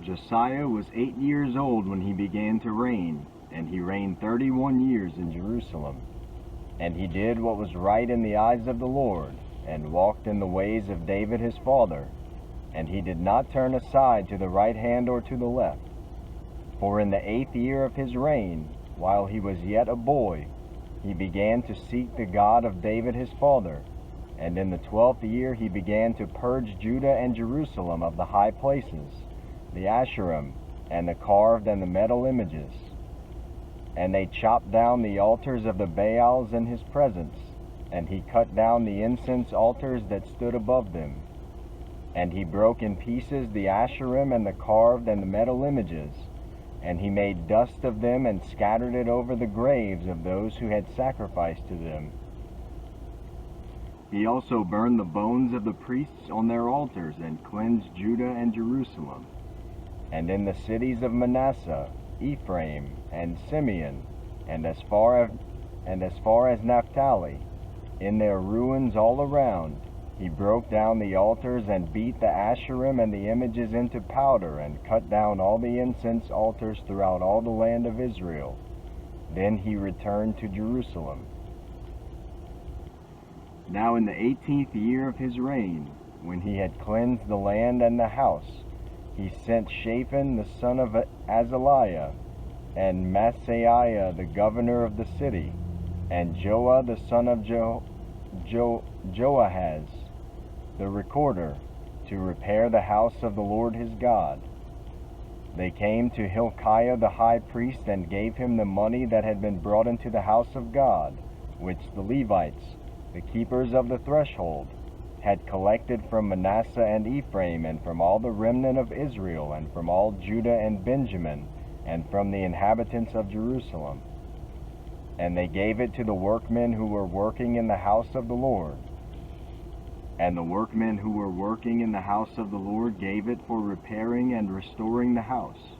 Josiah was 8 years old when he began to reign, and he reigned 31 years in Jerusalem. And he did what was right in the eyes of the Lord, and walked in the ways of David his father. And he did not turn aside to the right hand or to the left. For in the 8th year of his reign, while he was yet a boy, he began to seek the God of David his father. And in the 12th year he began to purge Judah and Jerusalem of the high places, the Asherim, and the carved and the metal images. And they chopped down the altars of the Baals in his presence, and he cut down the incense altars that stood above them. And he broke in pieces the Asherim and the carved and the metal images, and he made dust of them and scattered it over the graves of those who had sacrificed to them. He also burned the bones of the priests on their altars and cleansed Judah and Jerusalem. And in the cities of Manasseh, Ephraim, and Simeon, and as far as Naphtali, in their ruins all around, he broke down the altars and beat the Asherim and the images into powder, and cut down all the incense altars throughout all the land of Israel. Then he returned to Jerusalem. Now in the 18th year of his reign, when he had cleansed the land and the house, he sent Shaphan the son of Azaliah, and Maaseiah the governor of the city, and Joah the son of Joahaz the recorder, to repair the house of the Lord his God. They came to Hilkiah the high priest, and gave him the money that had been brought into the house of God, which the Levites, the keepers of the threshold, had collected from Manasseh and Ephraim, and from all the remnant of Israel, and from all Judah and Benjamin, and from the inhabitants of Jerusalem. And they gave it to the workmen who were working in the house of the Lord. And the workmen who were working in the house of the Lord gave it for repairing and restoring the house.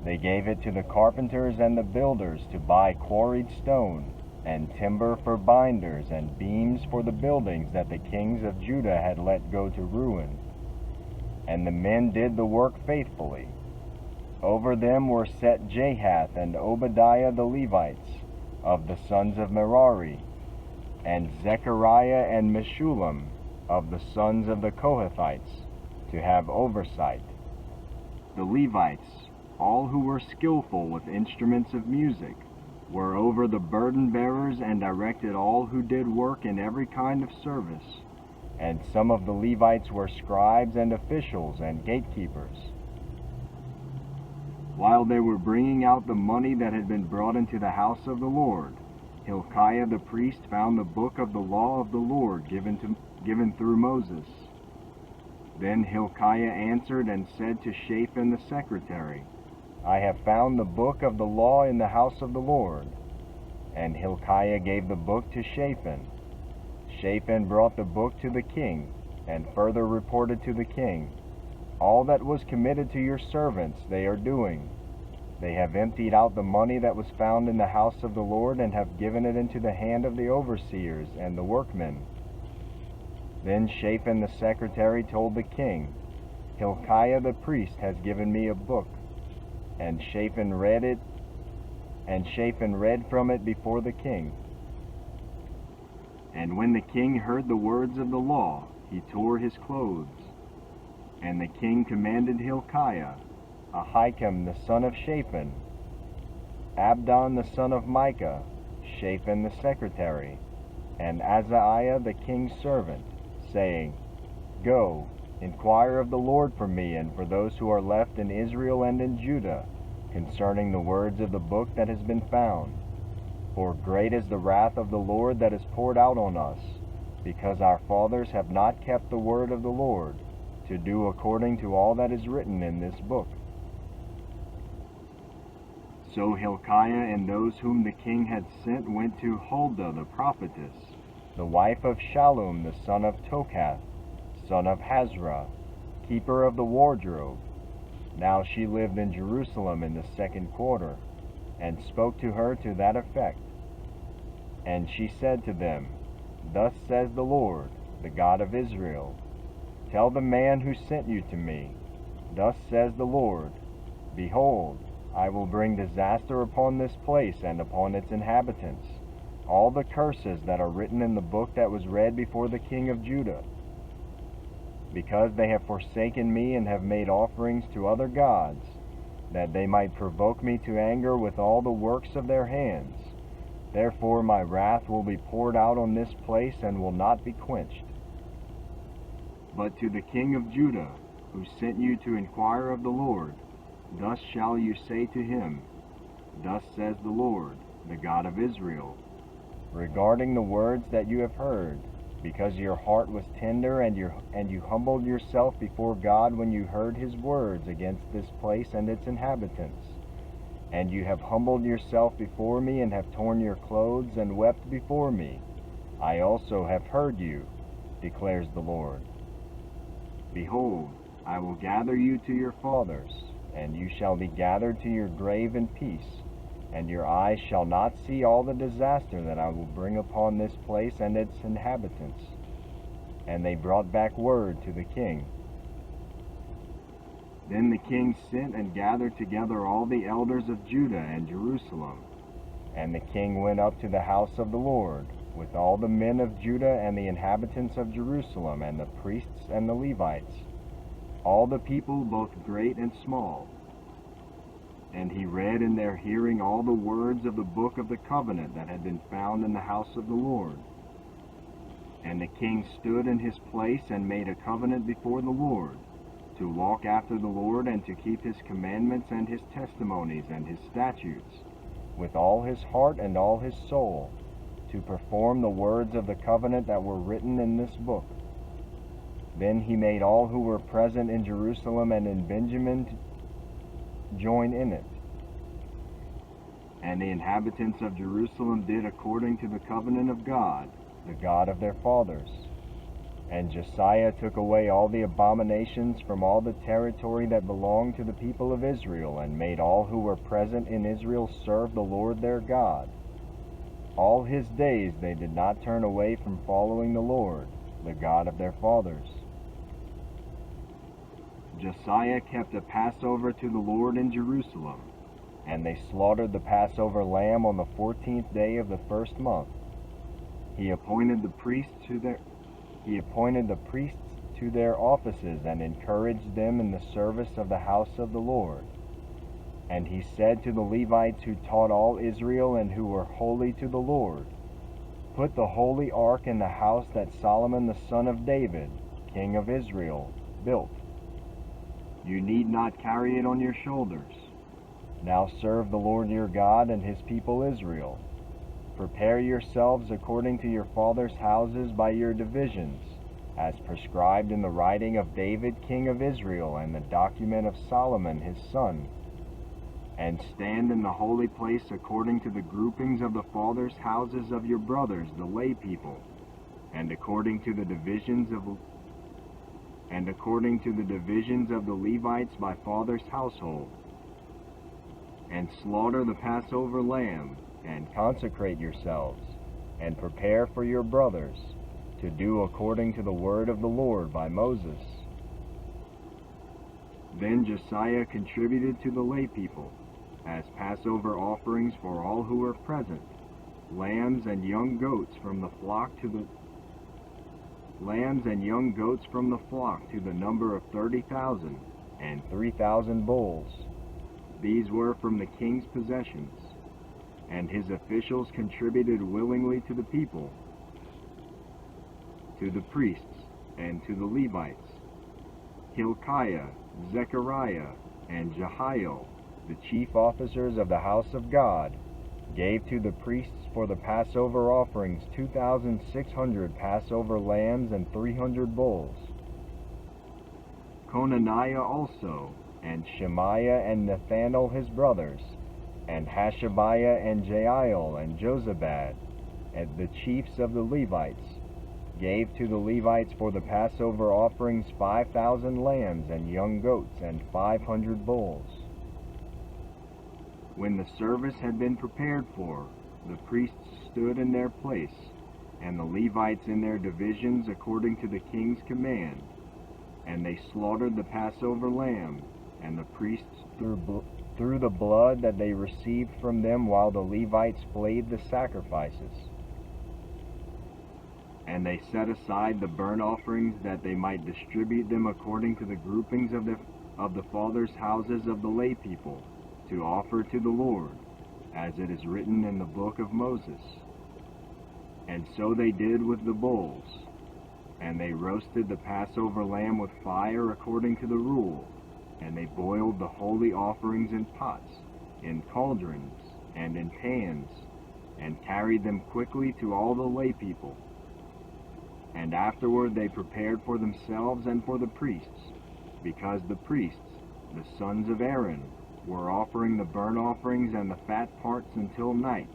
They gave it to the carpenters and the builders to buy quarried stone, and timber for binders, and beams for the buildings that the kings of Judah had let go to ruin. And the men did the work faithfully. Over them were set Jahath and Obadiah the Levites, of the sons of Merari, and Zechariah and Meshullam, of the sons of the Kohathites, to have oversight. The Levites, all who were skillful with instruments of music, were over the burden bearers, and directed all who did work in every kind of service. And some of the Levites were scribes and officials and gatekeepers. While they were bringing out the money that had been brought into the house of the Lord, Hilkiah the priest found the book of the law of the Lord given through Moses. Then Hilkiah answered and said to Shaphan the secretary, I have found the book of the law in the house of the Lord. And Hilkiah gave the book to Shaphan. Shaphan brought the book to the king, and further reported to the king, All that was committed to your servants they are doing. They have emptied out the money that was found in the house of the Lord, and have given it into the hand of the overseers and the workmen. Then Shaphan the secretary told the king, Hilkiah the priest has given me a book. And Shaphan read from it before the king. And when the king heard the words of the law, he tore his clothes. And the king commanded Hilkiah, Ahikam the son of Shaphan, Abdon the son of Micah, Shaphan the secretary, and Azariah the king's servant, saying, Go, inquire of the Lord for me and for those who are left in Israel and in Judah, concerning the words of the book that has been found. For great is the wrath of the Lord that is poured out on us, because our fathers have not kept the word of the Lord, to do according to all that is written in this book. So Hilkiah and those whom the king had sent went to Huldah the prophetess, the wife of Shallum the son of Tokath, son of Hazra, keeper of the wardrobe. Now she lived in Jerusalem in the 2nd quarter, and spoke to her to that effect. And she said to them, Thus says the Lord, the God of Israel, Tell the man who sent you to me, Thus says the Lord, Behold, I will bring disaster upon this place and upon its inhabitants, all the curses that are written in the book that was read before the king of Judah. Because they have forsaken me and have made offerings to other gods, that they might provoke me to anger with all the works of their hands. Therefore my wrath will be poured out on this place and will not be quenched. But to the king of Judah, who sent you to inquire of the Lord, thus shall you say to him, Thus says the Lord, the God of Israel, regarding the words that you have heard, because your heart was tender and you humbled yourself before God when you heard his words against this place and its inhabitants. And you have humbled yourself before me and have torn your clothes and wept before me. I also have heard you, declares the Lord. Behold, I will gather you to your fathers, and you shall be gathered to your grave in peace, and your eyes shall not see all the disaster that I will bring upon this place and its inhabitants. And they brought back word to the king. Then the king sent and gathered together all the elders of Judah and Jerusalem. And the king went up to the house of the Lord, with all the men of Judah and the inhabitants of Jerusalem, and the priests and the Levites, all the people both great and small. And he read in their hearing all the words of the book of the covenant that had been found in the house of the Lord. And the king stood in his place and made a covenant before the Lord, to walk after the Lord and to keep his commandments and his testimonies and his statutes, with all his heart and all his soul, to perform the words of the covenant that were written in this book. Then he made all who were present in Jerusalem and in Benjamin join in it. And the inhabitants of Jerusalem did according to the covenant of God, the God of their fathers. And Josiah took away all the abominations from all the territory that belonged to the people of Israel, and made all who were present in Israel serve the Lord their God. All his days they did not turn away from following the Lord, the God of their fathers. Josiah kept a Passover to the Lord in Jerusalem, and they slaughtered the Passover lamb on the 14th day of the first month. He appointed the priests to their offices and encouraged them in the service of the house of the Lord. And he said to the Levites who taught all Israel and who were holy to the Lord, Put the holy ark in the house that Solomon the son of David, king of Israel, built. You need not carry it on your shoulders. Now serve the Lord your God and his people Israel. Prepare yourselves according to your fathers' houses by your divisions, as prescribed in the writing of David king of Israel and the document of Solomon his son. And stand in the holy place according to the groupings of the fathers' houses of your brothers, the lay people, and according to the divisions of the Levites by father's household. And slaughter the Passover lamb, and consecrate yourselves, and prepare for your brothers, to do according to the word of the Lord by Moses. Then Josiah contributed to the lay people, as Passover offerings for all who were present, lambs and young goats from the flock to the number of 30,000, and 3,000 bulls. These were from the king's possessions, and his officials contributed willingly to the people, to the priests, and to the Levites. Hilkiah, Zechariah, and Jehiel, the chief officers of the house of God, gave to the priests for the Passover offerings 2,600 Passover lambs and 300 bulls. Conaniah also, and Shemaiah and Nathanael his brothers, and Hashabiah and Jael and Jozabad, and the chiefs of the Levites, gave to the Levites for the Passover offerings 5,000 lambs and young goats and 500 bulls. When the service had been prepared for, the priests stood in their place, and the Levites in their divisions according to the king's command, And they slaughtered the Passover lamb, and the priests threw the blood that they received from them, while the Levites flayed the sacrifices. And they set aside the burnt offerings, that they might distribute them according to the groupings of the fathers' houses of the lay people, to offer to the Lord, as it is written in the book of Moses. And so they did with the bulls. And they roasted the Passover lamb with fire according to the rule. And they boiled the holy offerings in pots, in cauldrons, and in pans, and carried them quickly to all the lay people. And afterward they prepared for themselves and for the priests, because the priests, the sons of Aaron, were offering the burnt offerings and the fat parts until night.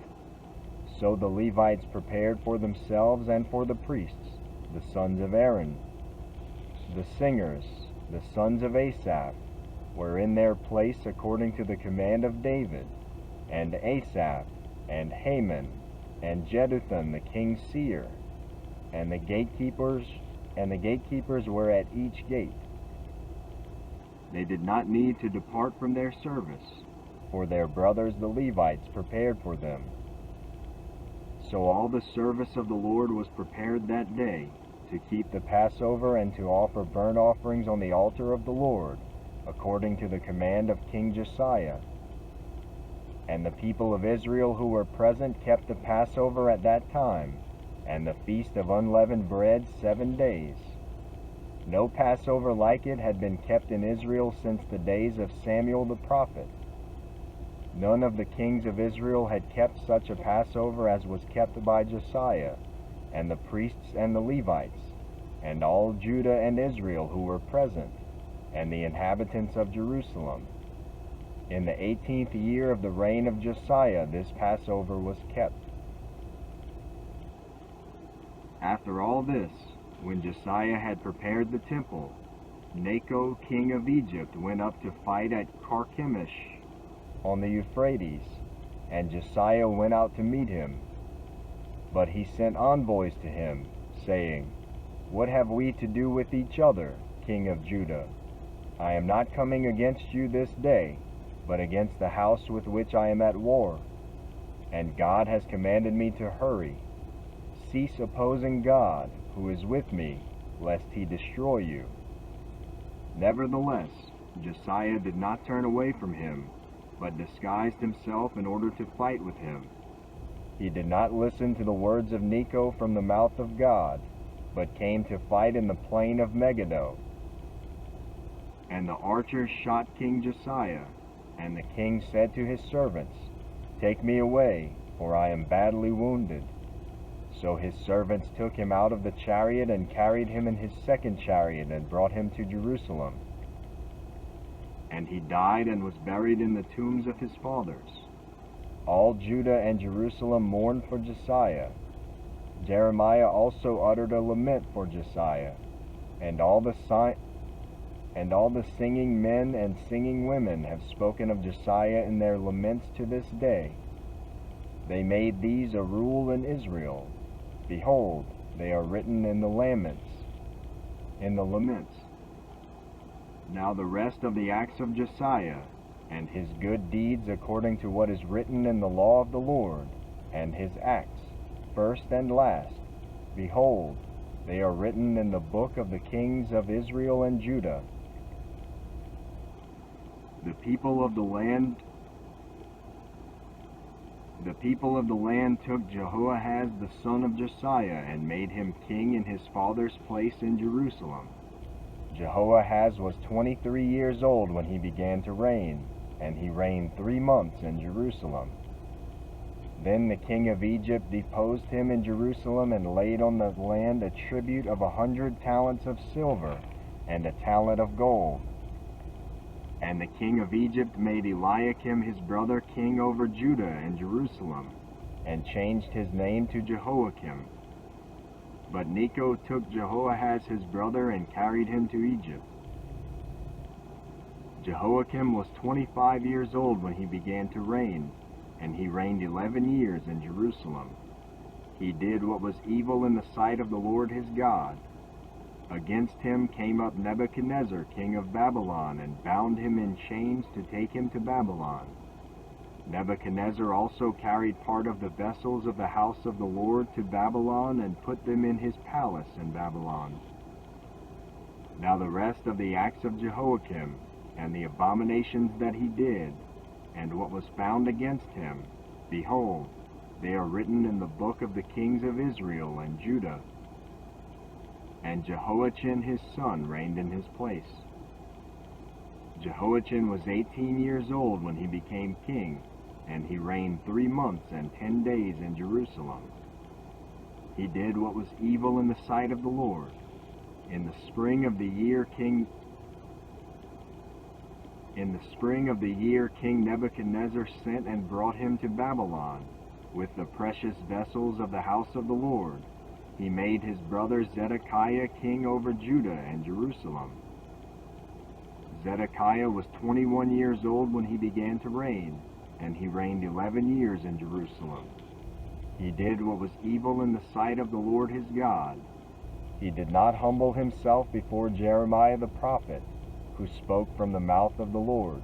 So the Levites prepared for themselves and for the priests, the sons of Aaron. The singers, the sons of Asaph, were in their place according to the command of David, and Asaph, and Haman, and Jeduthun the king's seer, and the gatekeepers were at each gate. They did not need to depart from their service, for their brothers the Levites prepared for them. So all the service of the Lord was prepared that day, to keep the Passover and to offer burnt offerings on the altar of the Lord, according to the command of King Josiah. And the people of Israel who were present kept the Passover at that time, and the feast of unleavened bread 7 days. No Passover like it had been kept in Israel since the days of Samuel the prophet. None of the kings of Israel had kept such a Passover as was kept by Josiah, and the priests and the Levites, and all Judah and Israel who were present, and the inhabitants of Jerusalem. In the 18th year of the reign of Josiah this Passover was kept. After all this, when Josiah had prepared the temple, Necho king of Egypt went up to fight at Carchemish on the Euphrates, and Josiah went out to meet him. But he sent envoys to him, saying, "What have we to do with each other, king of Judah? I am not coming against you this day, but against the house with which I am at war. And God has commanded me to hurry. Cease opposing God, who is with me, lest he destroy you." Nevertheless, Josiah did not turn away from him, but disguised himself in order to fight with him. He did not listen to the words of Necho from the mouth of God, but came to fight in the plain of Megiddo. And the archers shot King Josiah, and the king said to his servants, "Take me away, for I am badly wounded." So his servants took him out of the chariot and carried him in his second chariot and brought him to Jerusalem. And he died and was buried in the tombs of his fathers. All Judah and Jerusalem mourned for Josiah. Jeremiah also uttered a lament for Josiah, and all the singing men and singing women have spoken of Josiah in their laments to this day. They made these a rule in Israel. Behold, they are written in the laments. Now the rest of the acts of Josiah, and his good deeds according to what is written in the law of the Lord, and his acts, first and last, behold, they are written in the book of the kings of Israel and Judah. The people of the land took Jehoahaz the son of Josiah and made him king in his father's place in Jerusalem. Jehoahaz was 23 years old when he began to reign, and he reigned 3 months in Jerusalem. Then the king of Egypt deposed him in Jerusalem and laid on the land a tribute of 100 talents of silver and a talent of gold. And the king of Egypt made Eliakim his brother king over Judah and Jerusalem, and changed his name to Jehoiakim. But Necho took Jehoahaz his brother and carried him to Egypt. Jehoiakim was 25 years old when he began to reign, and he reigned 11 years in Jerusalem. He did what was evil in the sight of the Lord his God. against him came up Nebuchadnezzar, king of Babylon, and bound him in chains to take him to Babylon. Nebuchadnezzar also carried part of the vessels of the house of the Lord to Babylon and put them in his palace in Babylon. Now the rest of the acts of Jehoiakim, and the abominations that he did, and what was found against him, behold, they are written in the book of the kings of Israel and Judah. And Jehoiachin his son reigned in his place. Jehoiachin was 18 years old when he became king, and he reigned 3 months and 10 days in Jerusalem. He did what was evil in the sight of the Lord. In the spring of the year King Nebuchadnezzar sent and brought him to Babylon with the precious vessels of the house of the Lord. He made his brother Zedekiah king over Judah and Jerusalem. Zedekiah was 21 years old when he began to reign, and he reigned 11 years in Jerusalem. He did what was evil in the sight of the Lord his God. He did not humble himself before Jeremiah the prophet, who spoke from the mouth of the Lord.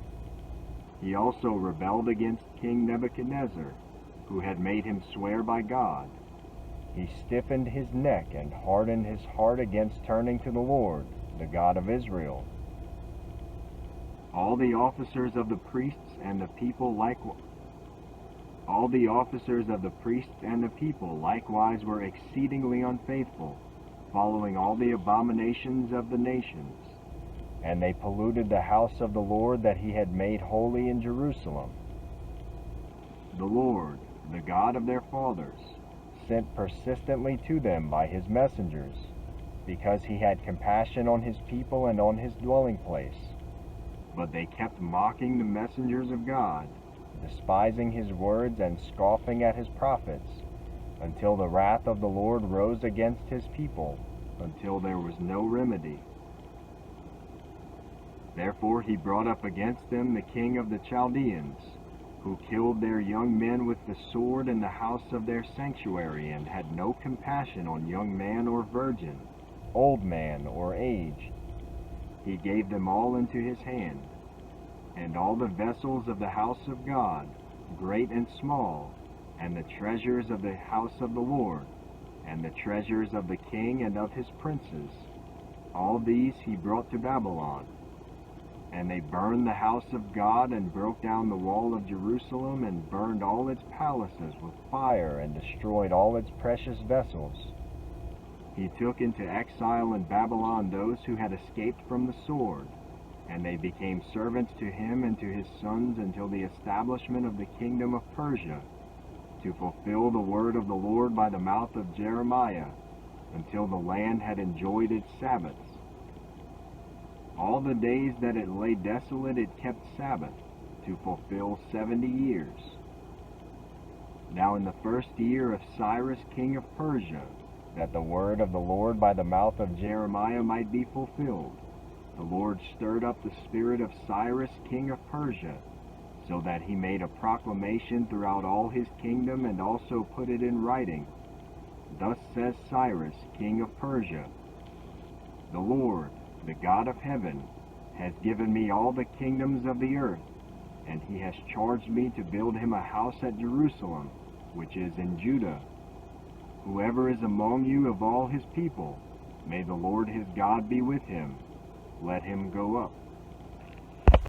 He also rebelled against King Nebuchadnezzar, who had made him swear by God. He stiffened his neck and hardened his heart against turning to the Lord, the God of Israel. All the officers of the priests and the people likewise were exceedingly unfaithful, following all the abominations of the nations. And they polluted the house of the Lord that he had made holy in Jerusalem. The Lord, the God of their fathers, sent persistently to them by his messengers, because he had compassion on his people and on his dwelling place. But they kept mocking the messengers of God, despising his words and scoffing at his prophets, until the wrath of the Lord rose against his people, until there was no remedy. Therefore he brought up against them the king of the Chaldeans, who killed their young men with the sword in the house of their sanctuary, and had no compassion on young man or virgin, old man or aged. He gave them all into his hand, and all the vessels of the house of God, great and small, and the treasures of the house of the Lord, and the treasures of the king and of his princes, all these he brought to Babylon. And they burned the house of God, and broke down the wall of Jerusalem, and burned all its palaces with fire, and destroyed all its precious vessels. He took into exile in Babylon those who had escaped from the sword, and they became servants to him and to his sons until the establishment of the kingdom of Persia, to fulfill the word of the Lord by the mouth of Jeremiah, until the land had enjoyed its Sabbaths. All the days that it lay desolate it kept Sabbath, to fulfill 70 years. Now in the first year of Cyrus king of Persia, that the word of the Lord by the mouth of Jeremiah might be fulfilled, the Lord stirred up the spirit of Cyrus king of Persia, so that he made a proclamation throughout all his kingdom, and also put it in writing. Thus says Cyrus king of Persia, the Lord, the God of heaven, has given me all the kingdoms of the earth, and he has charged me to build him a house at Jerusalem, which is in Judah. Whoever is among you of all his people, may the Lord his God be with him. Let him go up.